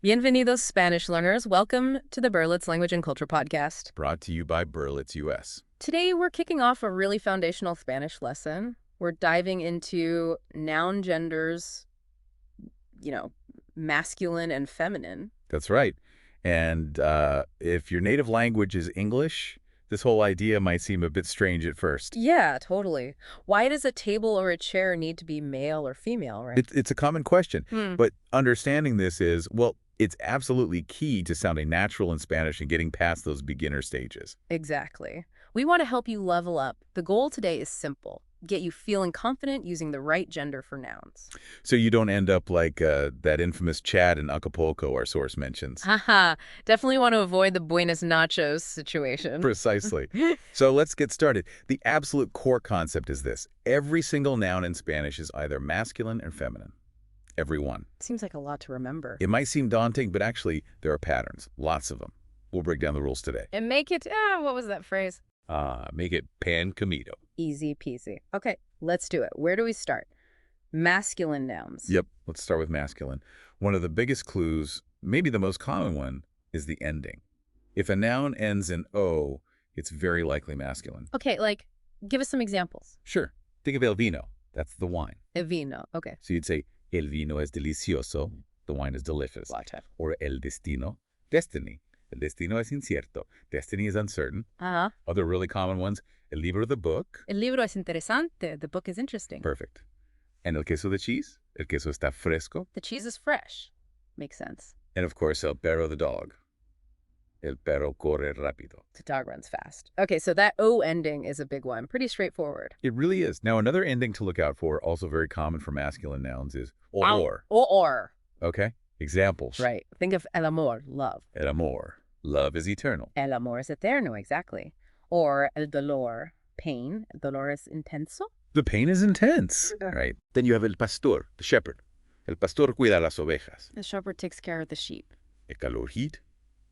Bienvenidos, Spanish learners. Welcome to the Berlitz Language and Culture Podcast. Brought to you by Berlitz US. Today, we're kicking off a really foundational Spanish lesson. We're diving into noun genders, masculine and feminine. That's right. And if your native language is English, this whole idea might seem a bit strange at first. Yeah, totally. Why does a table or a chair need to be male or female, right? It's a common question, but understanding this is, well, it's absolutely key to sounding natural in Spanish and getting past those beginner stages. Exactly. We want to help you level up. The goal today is simple. Get you feeling confident using the right gender for nouns. So you don't end up like that infamous Chad in Acapulco our source mentions. Haha, definitely want to avoid the Buenos Nachos situation. Precisely. So let's get started. The absolute core concept is this. Every single noun in Spanish is either masculine or feminine. Every one. Seems like a lot to remember. It might seem daunting, but actually there are patterns, lots of them. We'll break down the rules today. And make it, what was that phrase? Make it pan comido. Easy peasy. Okay, let's do it. Where do we start? Masculine nouns. Yep, let's start with masculine. One of the biggest clues, maybe the most common one, is the ending. If a noun ends in O, it's very likely masculine. Okay, give us some examples. Sure. Think of el vino. That's the wine. El vino. Okay. So you'd say, el vino es delicioso. The wine is delicious. Or el destino, destiny. El destino es incierto. Destiny is uncertain. Uh-huh. Other really common ones, el libro, the book. El libro es interesante. The book is interesting. Perfect. And el queso de cheese. El queso está fresco. The cheese is fresh. Makes sense. And of course, el perro, the dog. El perro corre rápido. The dog runs fast. Okay, so that O ending is a big one. Pretty straightforward. It really is. Now, another ending to look out for, also very common for masculine nouns, is or. Or. Okay? Examples. Right. Think of el amor, love. El amor. Love is eternal. El amor es eterno, exactly. Or el dolor, pain. El dolor es intenso. The pain is intense. Right. Then you have el pastor, the shepherd. El pastor cuida las ovejas. The shepherd takes care of the sheep. El calor, heat.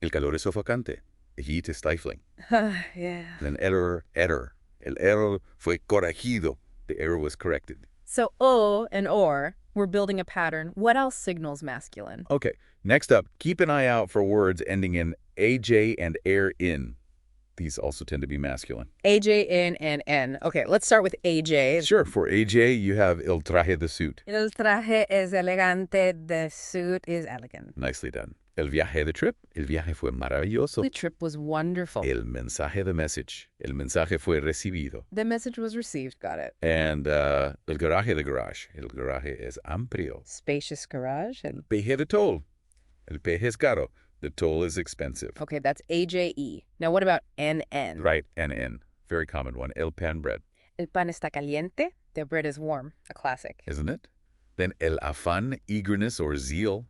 El calor es sofocante. The heat is stifling. Yeah. Then error. El error fue corregido. The error was corrected. So O and or, we're building a pattern. What else signals masculine? Okay, next up, keep an eye out for words ending in AJ and air in. These also tend to be masculine. AJ, in, and N. Okay, let's start with AJ. Sure, for AJ, you have el traje de suit. El traje es elegante. The suit is elegant. Nicely done. El viaje de trip. El viaje fue maravilloso. The trip was wonderful. El mensaje de message. El mensaje fue recibido. The message was received. Got it. And el garaje de garage. El garaje es amplio. Spacious garage. El peje de toll. El peje es caro. The toll is expensive. Okay, that's AJE. Now what about NN? Right, and in. Very common one. El pan bread. El pan está caliente. The bread is warm. A classic. Isn't it? Then el afán, eagerness or zeal.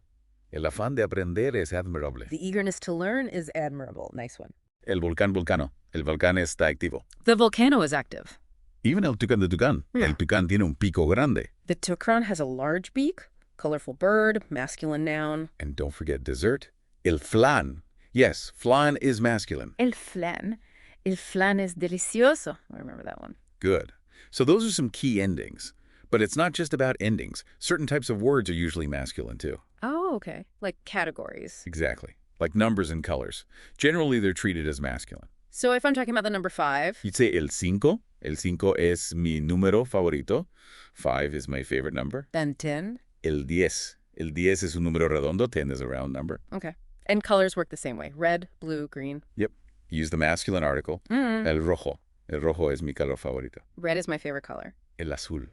El afán de aprender es admirable. The eagerness to learn is admirable. Nice one. El volcán volcano. El volcán está activo. The volcano is active. Even el tucán de tucán. El tucán tiene un pico grande. The tucán has a large beak. Colorful bird. Masculine noun. And don't forget dessert. El flan. Yes, flan is masculine. El flan. El flan es delicioso. I remember that one. Good. So those are some key endings. But it's not just about endings. Certain types of words are usually masculine too. Oh, okay. Like categories. Exactly. Like numbers and colors. Generally, they're treated as masculine. So if I'm talking about the number 5. You'd say el cinco. El cinco es mi número favorito. 5 is my favorite number. Then 10. El diez. El diez es un número redondo. 10 is a round number. Okay. And colors work the same way. Red, blue, green. Yep. Use the masculine article. El rojo. El rojo es mi color favorito. Red is my favorite color. El azul.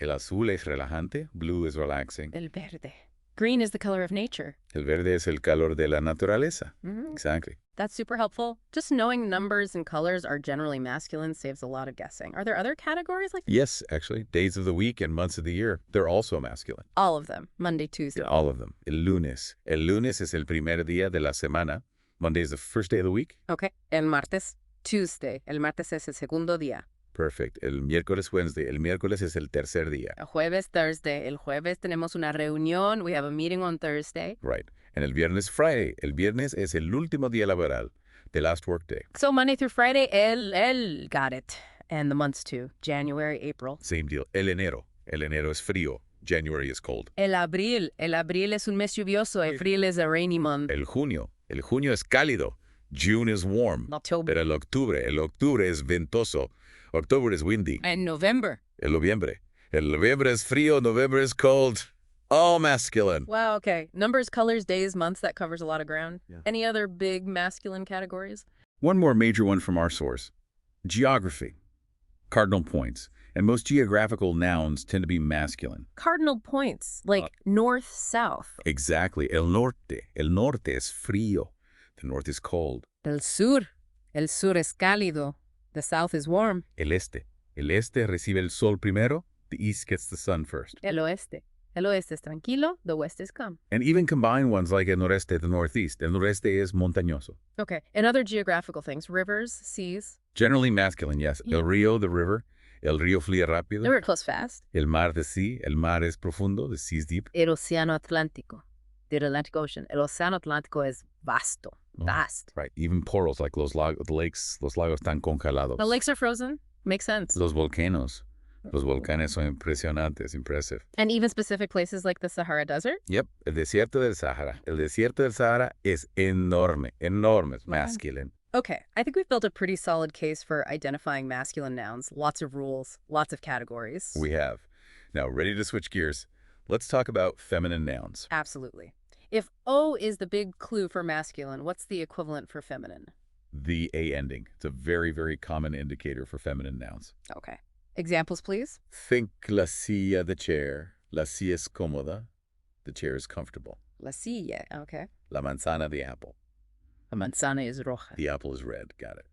El azul es relajante. Blue is relaxing. El verde. Green is the color of nature. El verde es el calor de la naturaleza. Exactly. That's super helpful. Just knowing numbers and colors are generally masculine saves a lot of guessing. Are there other categories like Yes, actually. Days of the week and months of the year, they're also masculine. all of them? Monday, Tuesday. All of them. El lunes. El lunes es el primer día de la semana. Monday is the first day of the week. Okay. El martes, Tuesday. El martes es el segundo día. Perfect. El miércoles, Wednesday. El miércoles es el tercer día. El jueves, Thursday. El jueves tenemos una reunión. We have a meeting on Thursday. Right. And el viernes, Friday. El viernes es el último día laboral. The last work day. So Monday through Friday, got it. And the months too. January, April. Same deal. El enero. El enero es frío. January is cold. El abril. El abril es un mes lluvioso. Abril is a rainy month. El junio es cálido. June is warm. October. Pero el octubre es ventoso. October is windy. And November. El noviembre es frío. November is cold. All masculine. Wow, okay. Numbers, colors, days, months, that covers a lot of ground. Yeah. Any other big masculine categories? One more major one from our source. Geography. Cardinal points. And most geographical nouns tend to be masculine. Cardinal points, like north, south. Exactly. El norte. El norte es frío. The north is cold. El sur. El sur es cálido. The south is warm. El este. El este recibe el sol primero. The east gets the sun first. El oeste. El oeste es tranquilo. The west is calm. And even combine ones like el noreste, the northeast. El noreste es montañoso. Okay. And other geographical things. Rivers, seas. Generally masculine, yes. Yeah. El río, the river. El río fluye rápido. The river flows fast. El mar, the sea. El mar es profundo. The sea is deep. El océano Atlántico. The Atlantic Ocean. El océano Atlántico es vasto. Vast. Right. Even porals like the lakes, los lagos están congelados. The lakes are frozen. Makes sense. Los volcanes. Los volcanes son impresionantes, impressive. And even specific places like the Sahara Desert? Yep, el desierto del Sahara. El desierto del Sahara es enorme, enorme, masculine. Okay, I think we've built a pretty solid case for identifying masculine nouns. Lots of rules, lots of categories. We have. Now, ready to switch gears? Let's talk about feminine nouns. Absolutely. If O is the big clue for masculine, what's the equivalent for feminine? The A ending. It's a very, very common indicator for feminine nouns. Okay. Examples, please? Think la silla, the chair. La silla es cómoda. The chair is comfortable. La silla, okay. La manzana, the apple. La manzana es roja. The apple is red. Got it.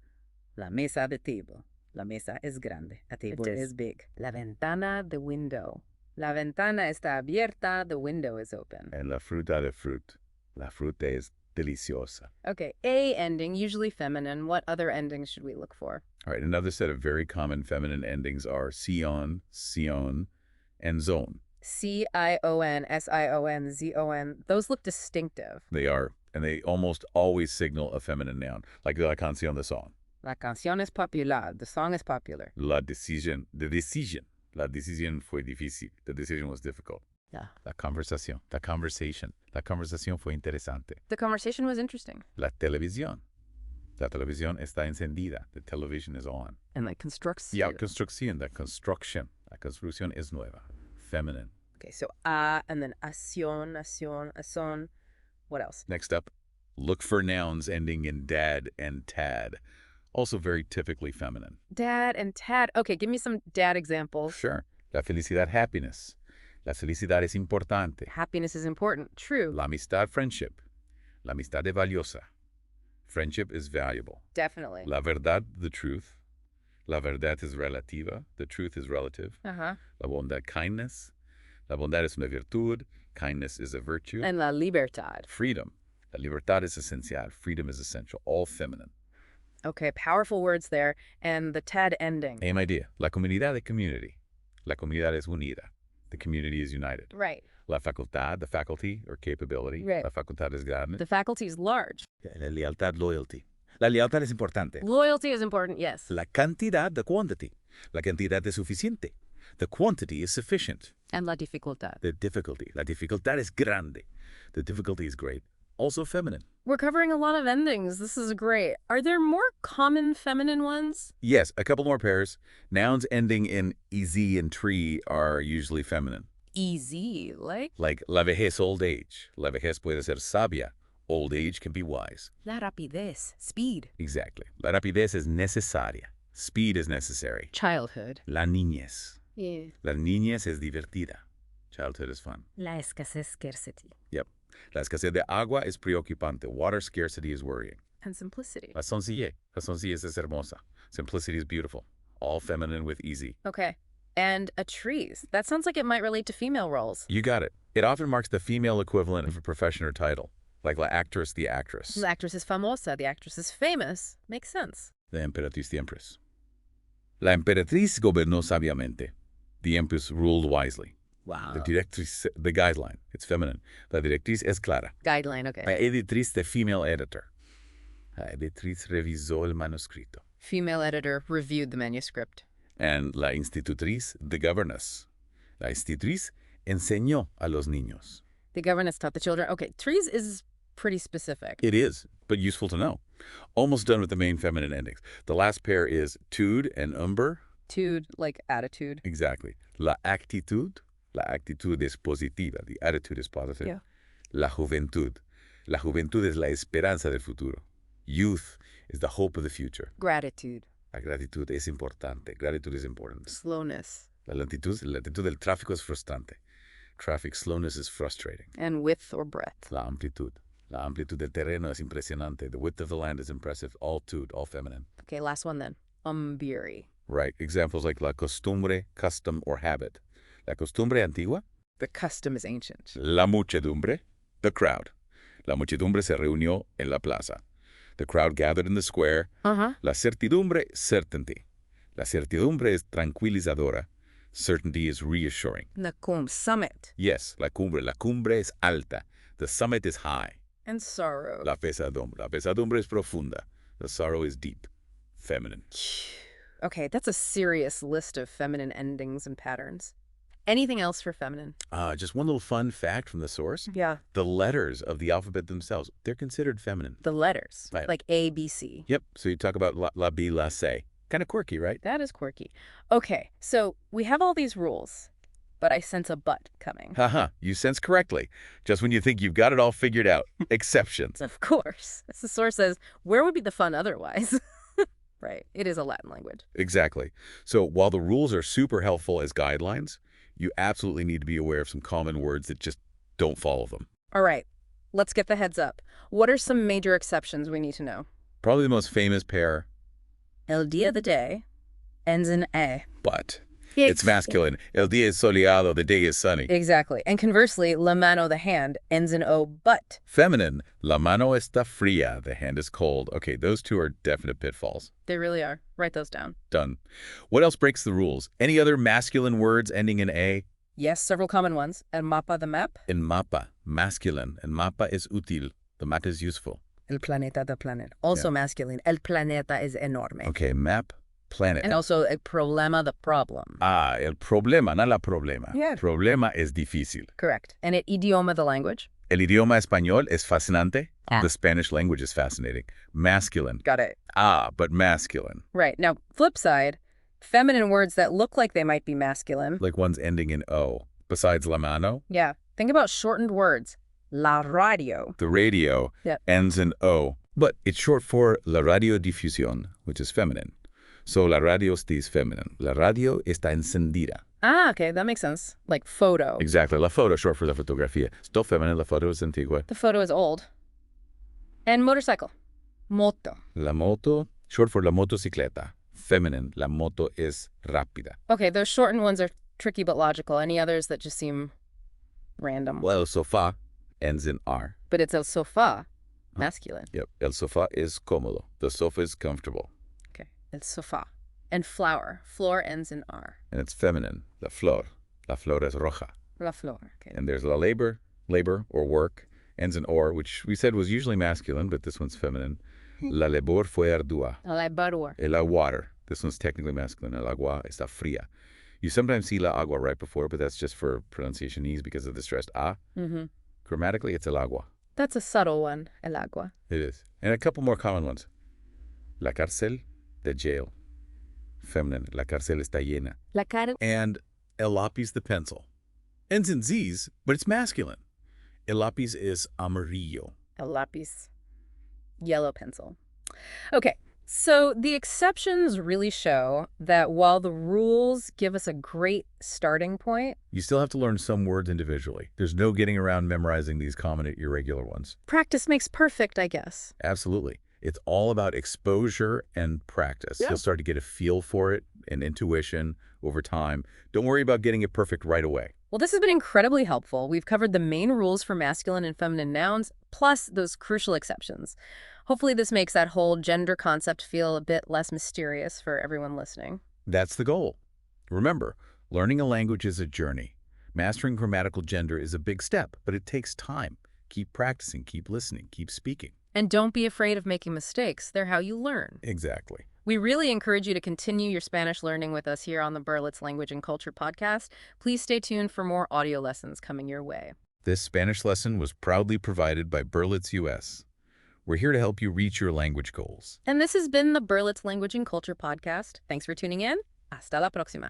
La mesa, the table. La mesa es grande. A table is big. La ventana, the window. La ventana está abierta. The window is open. And la fruta, the fruit. La fruta es deliciosa. Okay, A ending, usually feminine. What other endings should we look for? All right, another set of very common feminine endings are sion, sion, and zone. C-I-O-N, S-I-O-N, Z-O-N. Those look distinctive. They are, and they almost always signal a feminine noun, like la canción, the song. La canción es popular. The song is popular. La decision, the decision. La decisión fue difícil. The decision was difficult. Yeah. La conversación, la conversation. La conversación fue interesante. The conversation was interesting. La televisión. La televisión está encendida. The television is on. And like constructs. Yeah, construcción, the construction. La construcción es nueva. Feminine. Okay, so a and then acción, acción, acción. What else? Next up, look for nouns ending in dad and tad. Also very typically feminine. Dad and tad. Okay, give me some dad examples. Sure. La felicidad, happiness. La felicidad es importante. Happiness is important. True. La amistad, friendship. La amistad es valiosa. Friendship is valuable. Definitely. La verdad, the truth. La verdad es relativa. The truth is relative. Uh-huh. La bondad, kindness. La bondad es una virtud. Kindness is a virtue. And la libertad. Freedom. La libertad es esencial. Freedom is essential. All feminine. Okay, powerful words there. And the tad ending. Same idea. La comunidad, the community. La comunidad es unida. The community is united. Right. La facultad, the faculty or capability. Right. La facultad es grande. The faculty is large. La lealtad, loyalty. La lealtad es importante. Loyalty is important, yes. La cantidad, the quantity. La cantidad es suficiente. The quantity is sufficient. And la dificultad. The difficulty. La dificultad es grande. The difficulty is great. Also feminine. We're covering a lot of endings. This is great. Are there more common feminine ones? Yes, a couple more pairs. Nouns ending in ez and tree are usually feminine. Easy, like? Like la vejez, old age. La vejez puede ser sabia. Old age can be wise. La rapidez, speed. Exactly. La rapidez es necesaria. Speed is necessary. Childhood. La niñez. Yeah. La niñez es divertida. Childhood is fun. La escasez, scarcity. Yep. La escasez de agua es preocupante. Water scarcity is worrying. And simplicity. La sencillez. La sencillez es hermosa. Simplicity is beautiful. All feminine with easy. Okay. And a trees. That sounds like it might relate to female roles. You got it. It often marks the female equivalent of a profession or title. Like la actress, the actress. The actress is famosa. The actress is famous. Makes sense. La emperatriz, the empress. La emperatriz gobernó sabiamente. The empress ruled wisely. Wow. The directriz, the guideline. It's feminine. La directriz es clara. Guideline, okay. La editriz, the female editor. La editriz revisó el manuscrito. Female editor reviewed the manuscript. And la institutriz, the governess. La institutriz enseñó a los niños. The governess taught the children. Okay, trees is pretty specific. It is, but useful to know. Almost done with the main feminine endings. The last pair is tude and umber. Tude, like attitude. Exactly. La actitud. La actitud es positiva. The attitude is positive. Yeah. La juventud. La juventud es la esperanza del futuro. Youth is the hope of the future. Gratitude. La gratitud es importante. Gratitud is important. Slowness. La lentitud del tráfico es frustrante. Traffic slowness is frustrating. And width or breadth. La amplitud. La amplitud del terreno es impresionante. The width of the land is impressive. All tude, all feminine. Okay, last one then. Umbiri. Right. Examples like la costumbre, custom, or habit. La costumbre antigua. The custom is ancient. La muchedumbre, the crowd. La muchedumbre se reunió en la plaza. The crowd gathered in the square. Uh-huh. La certidumbre, certainty. La certidumbre es tranquilizadora. Certainty is reassuring. The summit. Yes, la cumbre es alta. The summit is high. And sorrow. La pesadumbre es profunda. The sorrow is deep. Feminine. Okay, that's a serious list of feminine endings and patterns. Anything else for feminine? Just one little fun fact from the source. Yeah. The letters of the alphabet themselves, they're considered feminine. The letters. Right. Like A, B, C. Yep. So you talk about la B, la C. Kind of quirky, right? That is quirky. Okay, so we have all these rules, but I sense a but coming. Haha, you sense correctly. Just when you think you've got it all figured out. Exceptions. Of course. As the source says, where would be the fun otherwise? Right. It is a Latin language. Exactly. So while the rules are super helpful as guidelines, you absolutely need to be aware of some common words that just don't follow them. All right. Let's get the heads up. What are some major exceptions we need to know? Probably the most famous pair. El día de day ends in A. But it's masculine. El día es soleado, the day is sunny. Exactly. And conversely, la mano, the hand, ends in O, but. Feminine. La mano está fría, the hand is cold. Okay, those two are definite pitfalls. They really are. Write those down. Done. What else breaks the rules? Any other masculine words ending in A? Yes, several common ones. El mapa, the map. En mapa, masculine. En mapa es útil. The map is useful. El planeta, the planet. Also masculine. El planeta is enorme. Okay, map, planet. And also el problema, the problem. El problema, no la problema. Yeah. Problema es difícil. Correct. And el idioma, the language. El idioma español es fascinante. The Spanish language is fascinating. Masculine. Got it. But masculine. Right. Now, flip side, feminine words that look like they might be masculine. Like ones ending in O. Besides la mano. Yeah. Think about shortened words. La radio. The radio ends in O, but it's short for la radiodifusión, which is feminine. So la radio is feminine. La radio está encendida. Ah, okay, that makes sense. Like photo. Exactly. La foto, short for la fotografía. Still feminine. La foto es antigua. The photo is old. And motorcycle. Moto. La moto, short for la motocicleta. Feminine. La moto es rápida. Okay, those shortened ones are tricky but logical. Any others that just seem random? Well, el sofá ends in R. But it's el sofá, masculine. Yep. El sofá es cómodo. The sofa is comfortable. Okay. El sofá. And flower. Floor ends in R. And it's feminine. La flor. La flor es roja. La flor. Okay. And there's la labor or work, ends in or, which we said was usually masculine, but this one's feminine. La labor fue ardua. La labor. El water. This one's technically masculine. El agua está fría. You sometimes see la agua right before, but that's just for pronunciation ease because of the stressed a. Mm-hmm. Grammatically, it's el agua. That's a subtle one, el agua. It is. And a couple more common ones. La cárcel, the jail. Feminine. La cárcel está llena. La cara. And el lápiz, the pencil. Ends in Z's, but it's masculine. El lápiz is amarillo. El lápiz. Yellow pencil. Okay. So the exceptions really show that while the rules give us a great starting point, you still have to learn some words individually. There's no getting around memorizing these common irregular ones. Practice makes perfect, I guess. Absolutely. It's all about exposure and practice. Yeah. You'll start to get a feel for it and intuition over time. Don't worry about getting it perfect right away. Well, this has been incredibly helpful. We've covered the main rules for masculine and feminine nouns, plus those crucial exceptions. Hopefully this makes that whole gender concept feel a bit less mysterious for everyone listening. That's the goal. Remember, learning a language is a journey. Mastering grammatical gender is a big step, but it takes time. Keep practicing, keep listening, keep speaking. And don't be afraid of making mistakes. They're how you learn. Exactly. We really encourage you to continue your Spanish learning with us here on the Berlitz Language and Culture podcast. Please stay tuned for more audio lessons coming your way. This Spanish lesson was proudly provided by Berlitz US. We're here to help you reach your language goals. And this has been the Berlitz Language and Culture podcast. Thanks for tuning in. Hasta la próxima.